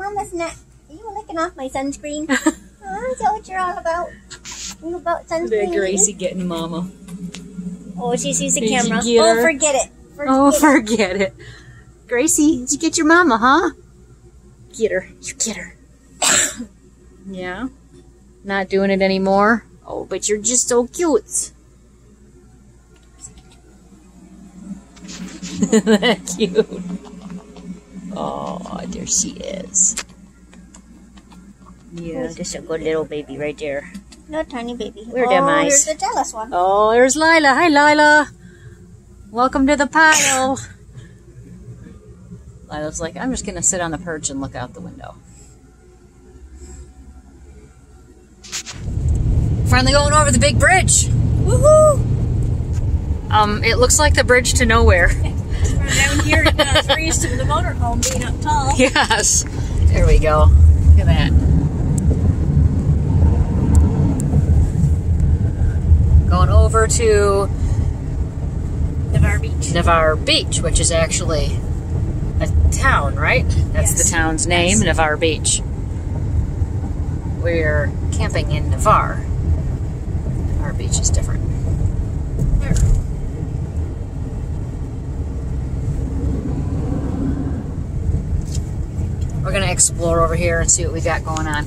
Mama's not. Are you licking off my sunscreen? Oh, is that what you're all about? You about sunscreen? Look at Gracie getting Mama. Oh, she sees the Did camera. you get her? Oh, forget it. Forget it. Gracie, did you get your Mama, huh? Get her. You get her. Yeah? Not doing it anymore? Oh, but you're just so cute. That cute. Oh, there she is. Yeah, just a good little baby right there. No tiny baby. Where them eyes? Here's the jealous one. Oh, there's Lila. Hi, Lila. Welcome to the pile. Lila's like, I'm just going to sit on the perch and look out the window. Finally going over the big bridge. Woohoo! It looks like the bridge to nowhere. Down here, we're used to the motorhome being up tall. Yes. There we go. Look at that. Going over to Navarre Beach. Navarre Beach, which is actually a town, right? That's the town's name, Navarre Beach. We're camping in Navarre. Navarre Beach is different. There. We're going to explore over here and see what we got going on.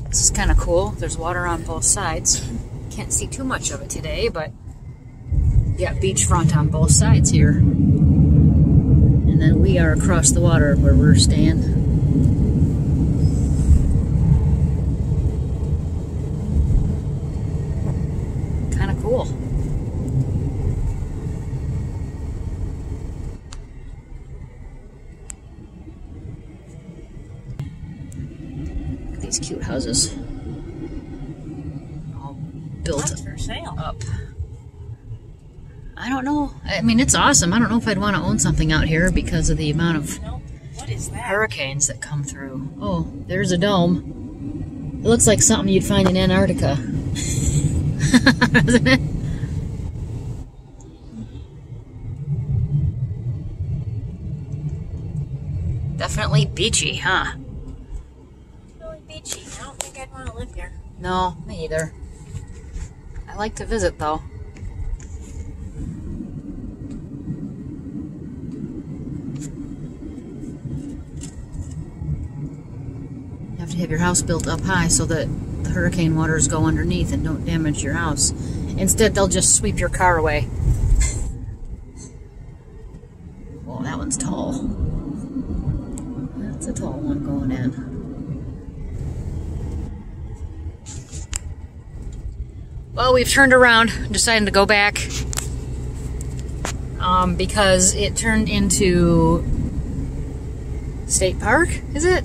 This is kind of cool. There's water on both sides. Can't see too much of it today, but you got beachfront on both sides here. And then we are across the water where we're staying. Kind of cool. These cute houses, all built for sale. up. I don't know. I mean, it's awesome. I don't know if I'd want to own something out here because of the amount of What is that? hurricanes that come through. Oh, there's a dome. It looks like something you'd find in Antarctica. Doesn't it? Definitely beachy, huh? Beachy. I don't think I'd want to live here. No, me either. I like to visit, though. You have to have your house built up high so that the hurricane waters go underneath and don't damage your house. Instead, they'll just sweep your car away. Oh, that one's tall. That's a tall one going in. Well, we've turned around, decided to go back because it turned into State Park, is it?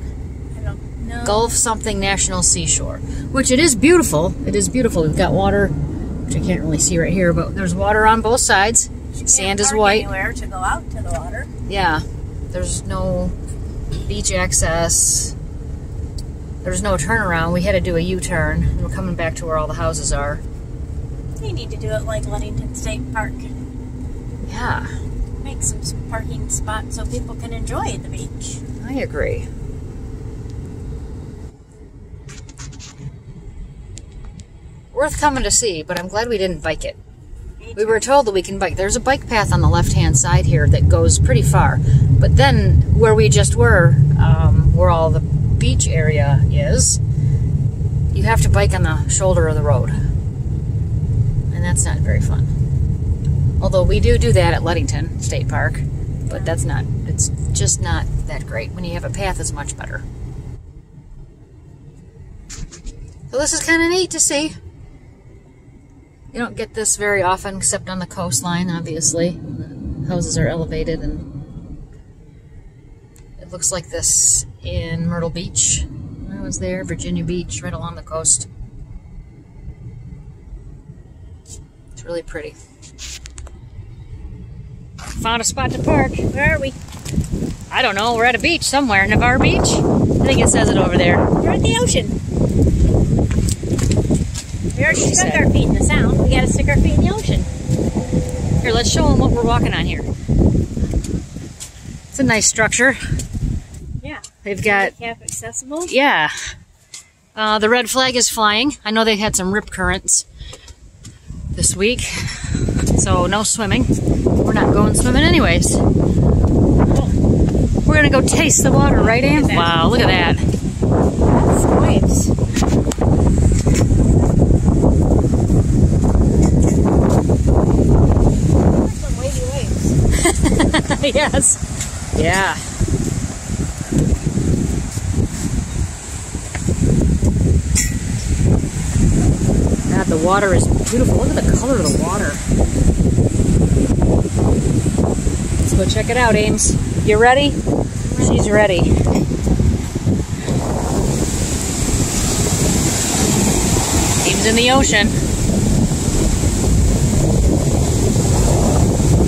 I don't know. Gulf something National Seashore, which it is beautiful. It is beautiful. We've got water, which I can't really see right here, but there's water on both sides. Sand is white. Anywhere to go out to the water. Yeah, there's no beach access. There's no turnaround. We had to do a U-turn, and we're coming back to where all the houses are. They need to do it like Ludington State Park. Yeah. Make some parking spots so people can enjoy the beach. I agree. Worth coming to see, but I'm glad we didn't bike it. We were told that we can bike. There's a bike path on the left-hand side here that goes pretty far. But then, where we just were, where all the beach area is, you have to bike on the shoulder of the road. And that's not very fun. Although we do that at Ludington State Park, but that's not, it's just not that great. When you have a path, it's much better. So this is kind of neat to see. You don't get this very often except on the coastline, obviously. The houses are elevated, and it looks like this in Myrtle Beach. I was there, Virginia Beach, right along the coast. It's really pretty. Found a spot to park. Where are we? I don't know. We're at a beach somewhere. Navarre Beach? I think it says it over there. We're at the ocean. We already stuck our feet in the sound. We gotta stick our feet in the ocean. Here, let's show them what we're walking on here. It's a nice structure. Yeah. They've got... Handicap accessible. Yeah. The red flag is flying. I know they had some rip currents this week, so no swimming. We're not going swimming anyways. We're gonna go taste the water, right, Ann? Wow, look at that. That's some waves. Some wavy waves. Yes. Yeah. God, the water is beautiful. Look at the color of the water. Let's go check it out, Ames. You ready? She's ready. Ames in the ocean.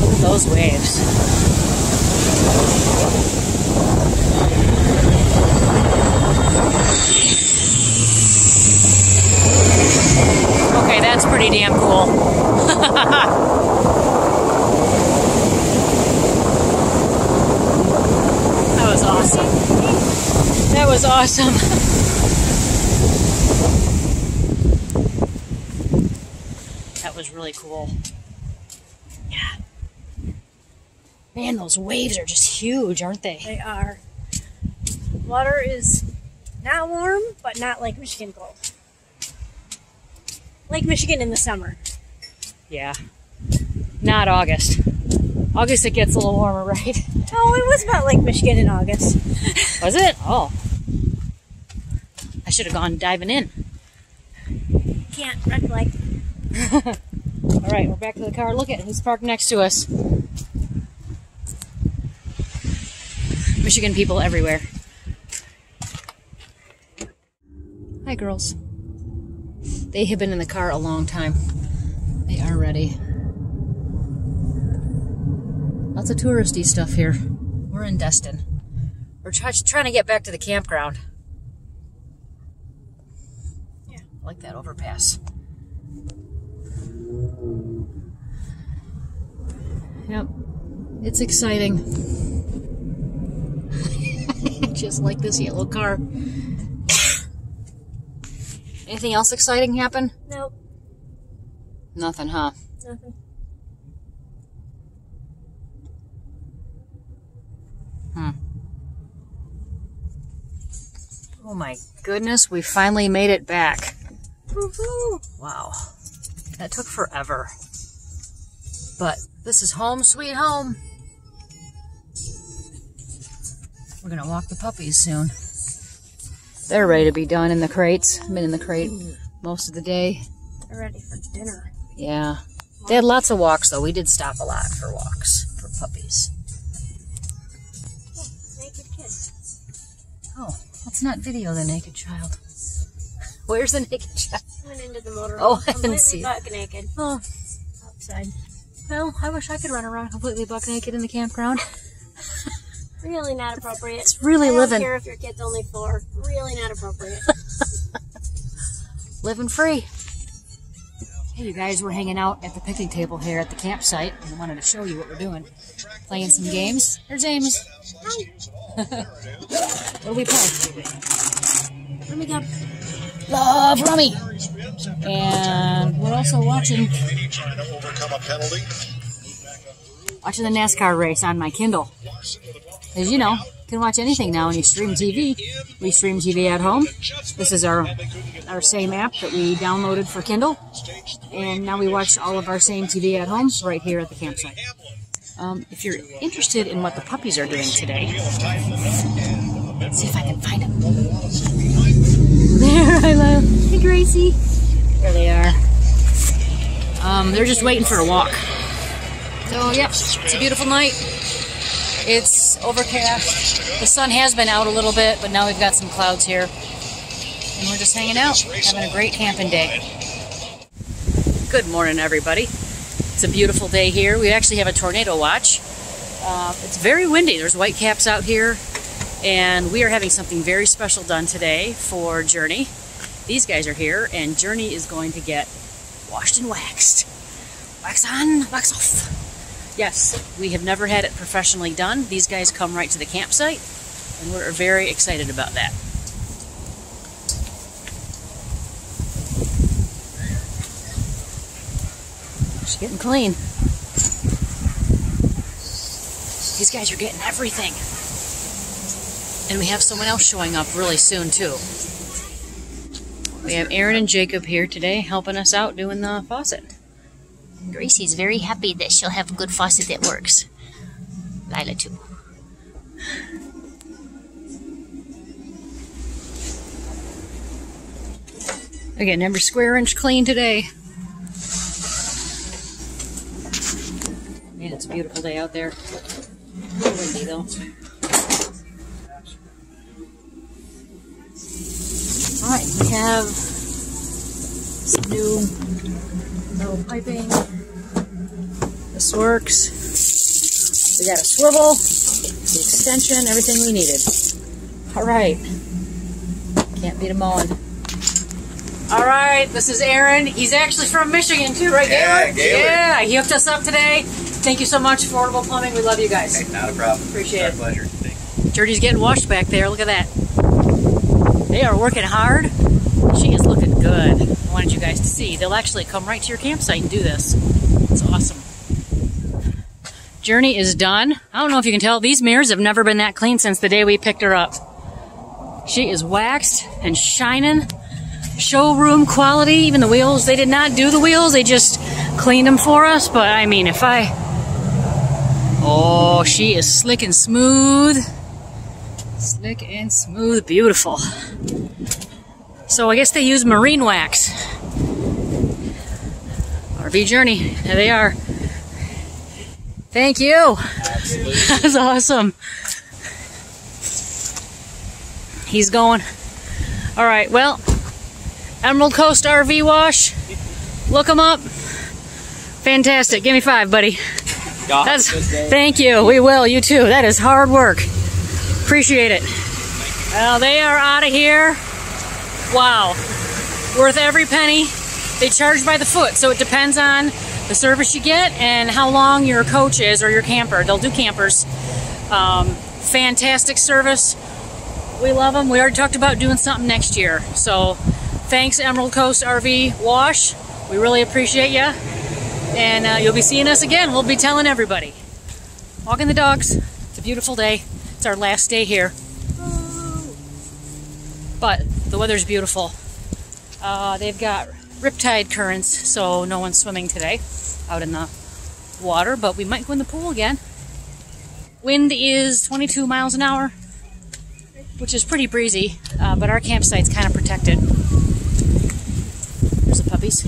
Look at those waves. Okay, that's pretty damn cool. That was awesome. That was awesome. That was really cool. Yeah. Man, those waves are just huge, aren't they? They are. Water is not warm, but not Lake Michigan cold. Lake Michigan in the summer. Yeah. Not August. August it gets a little warmer, right? Oh, it was about Lake Michigan in August. Was it? Oh. I should have gone diving in. Can't recollect. All right, we're back to the car. Look at who's parked next to us. Michigan people everywhere. Hi, girls. They have been in the car a long time. They are ready. Lots of touristy stuff here. We're in Destin. We're trying to get back to the campground. Yeah, I like that overpass. Yep, it's exciting. Just like this yellow car. Anything else exciting happen? Nope. Nothing, huh? Nothing. Oh my goodness, we finally made it back. Woohoo! Wow. That took forever. But this is home sweet home. We're gonna walk the puppies soon. They're ready to be done in the crates. I've been in the crate most of the day. They're ready for dinner. Yeah. They had lots of walks though. We did stop a lot for walks for puppies. Oh, naked kid. Oh, let's not video the naked child. Where's the naked child? Went into the motorhome. Oh, I didn't see it. Buck naked. Oh. Outside. Well, I wish I could run around completely buck naked in the campground. Really not appropriate. It's really living. I don't care if your kid's only 4. Really not appropriate. Living free. Hey, you guys, we're hanging out at the picnic table here at the campsite, and I wanted to show you what we're doing. Playing some games. There's Amos. Hi. What do we play? Rummy Cup. Love Rummy. And we're also watching the NASCAR race on my Kindle. As you know, you can watch anything now when you stream TV. We stream TV at home. This is our same app that we downloaded for Kindle. And now we watch all of our same TV at home right here at the campsite. If you're interested in what the puppies are doing today, let's see if I can find them. There, I love. Hey, Gracie. There they are. They're just waiting for a walk. So, yep, it's a beautiful night. It's overcast. The sun has been out a little bit, but now we've got some clouds here. And we're just hanging out, having a great camping day. Good morning, everybody. It's a beautiful day here. We actually have a tornado watch. It's very windy. There's whitecaps out here. And we are having something very special done today for Journey. These guys are here, and Journey is going to get washed and waxed. Wax on, wax off. Yes, we have never had it professionally done. These guys come right to the campsite, and we're very excited about that. She's getting clean. These guys are getting everything. And we have someone else showing up really soon, too. We have Aaron and Jacob here today helping us out doing the faucet. Gracie's very happy that she'll have a good faucet that works. Lila, too. We're getting every square inch clean today. Man, it's a beautiful day out there. A little windy, though. Alright, we have some new metal piping. This works. We got a swivel, the extension, everything we needed. Alright. Can't beat them all. Alright, this is Aaron. He's actually from Michigan too, right, Gaylord? Yeah, he hooked us up today. Thank you so much, Affordable Plumbing. We love you guys. Hey, not a problem. Appreciate it. It's our pleasure. Thanks. Jordy's getting washed back there. Look at that. They are working hard. She is looking good. I wanted you guys to see. They'll actually come right to your campsite and do this. It's awesome. Journey is done. I don't know if you can tell. These mirrors have never been that clean since the day we picked her up. She is waxed and shining. Showroom quality. Even the wheels. They did not do the wheels. They just cleaned them for us. But I mean, if I... Oh, she is slick and smooth. Slick and smooth. Beautiful. So I guess they use marine wax. RVJourney. There they are. Thank you. Absolutely. That's awesome. He's going. All right, well, Emerald Coast RV Wash. Look them up. Fantastic. Give me 5, buddy. Thank you. We will. You too. That is hard work. Appreciate it. Well, they are out of here. Wow. Worth every penny. They charge by the foot, so it depends on the service you get and how long your coach is or your camper. They'll do campers. Fantastic service. We love them. We already talked about doing something next year. So thanks, Emerald Coast RV Wash. We really appreciate you. And you'll be seeing us again. We'll be telling everybody. Walking the dogs. It's a beautiful day. It's our last day here. But the weather's beautiful. They've got riptide currents, so no one's swimming today out in the water, but we might go in the pool again. Wind is 22 miles an hour, which is pretty breezy, but our campsite's kind of protected. There's the puppies.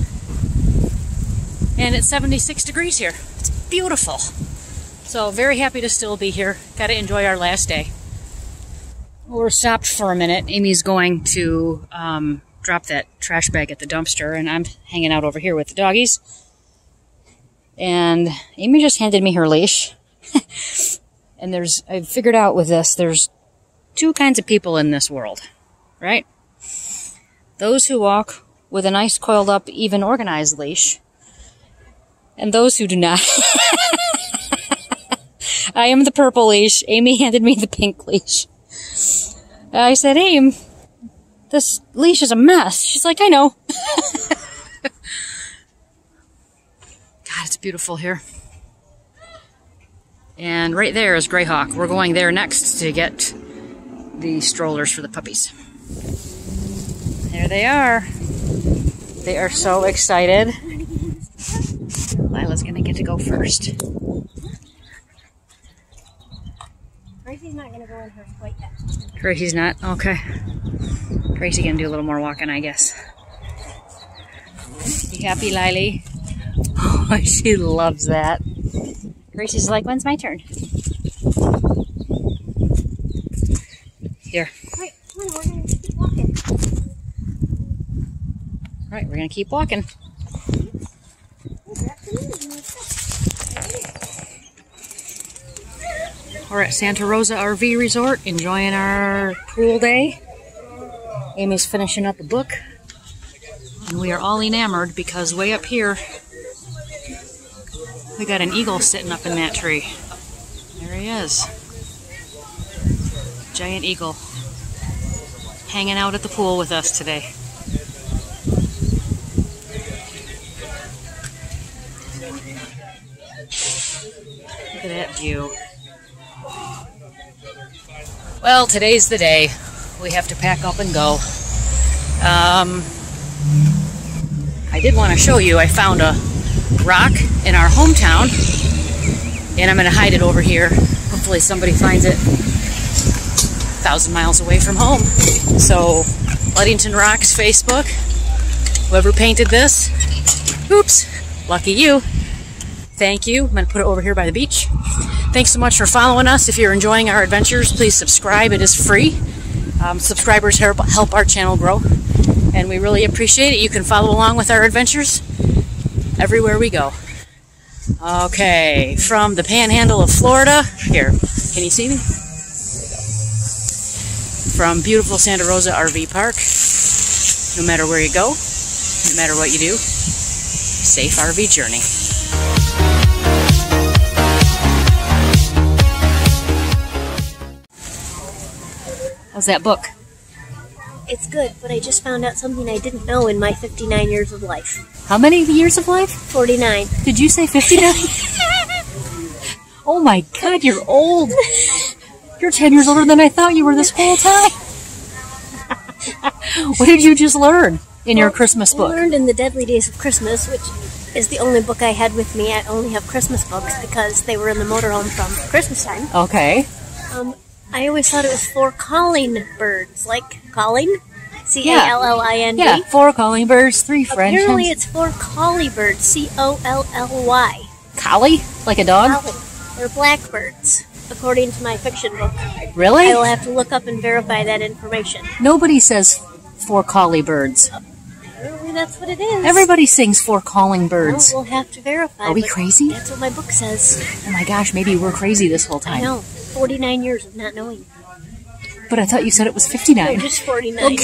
And it's 76 degrees here. It's beautiful. So very happy to still be here. Got to enjoy our last day. We're stopped for a minute. Amy's going to drop that trash bag at the dumpster, and I'm hanging out over here with the doggies. And Amy just handed me her leash. And I figured out with this, there's 2 kinds of people in this world, right? Those who walk with a nice coiled up, even organized leash, and those who do not. I am the purple leash. Amy handed me the pink leash. I said, Aim, this leash is a mess. She's like, I know. God, it's beautiful here. And right there is Greyhawk. We're going there next to get the strollers for the puppies. There they are. They are so excited. Lila's gonna get to go first. Gracie's not gonna go in her quite yet. Gracie's not? Okay. Gracie gonna do a little more walking, I guess. You happy, Lily? Oh, she loves that. Gracie's like, when's my turn? Here. Alright, come on, we're gonna keep walking. Alright, we're gonna keep walking. We're at Santa Rosa RV Resort, enjoying our pool day. Amy's finishing up a book. And we are all enamored because way up here, We got an eagle sitting up in that tree. There he is. Giant eagle. Hanging out at the pool with us today. Look at that view. Well, today's the day. We have to pack up and go. I did want to show you, I found a rock in our hometown, and I'm going to hide it over here. Hopefully somebody finds it. 1,000 miles away from home. So, Ludington Rocks Facebook. Whoever painted this, oops, lucky you. Thank you. I'm going to put it over here by the beach. Thanks so much for following us. If you're enjoying our adventures, please subscribe. It is free. Subscribers help our channel grow, and we really appreciate it. You can follow along with our adventures everywhere we go. Okay, from the panhandle of Florida, here, can you see me? From beautiful Santa Rosa RV Park, no matter where you go, no matter what you do, safe RV journey. How's that book? It's good, but I just found out something I didn't know in my 59 years of life. How many years of life? 49. Did you say 59? Oh my God, you're old. You're 10 years older than I thought you were this whole time. What did you just learn in your Christmas book? I learned in the Deadly Days of Christmas, which is the only book I had with me. I only have Christmas books because they were in the motorhome from Christmas time. Okay. I always thought it was for calling birds, like calling, C-A-L-L-I-N-D. Yeah, 4 calling birds, 3 French. Apparently it's for collie birds, C-O-L-L-Y. Collie? Like a dog? Collie. They're blackbirds, according to my fiction book. Really? I will have to look up and verify that information. Nobody says 4 collie birds. Apparently that's what it is. Everybody sings 4 calling birds. Well, we'll have to verify. Are we crazy? That's what my book says. Oh my gosh, maybe we're crazy this whole time. I know. 49 years of not knowing. But I thought you said it was 59. No, just 49. Okay.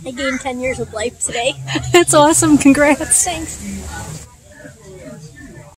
I gained 10 years of life today. That's awesome. Congrats. Thanks.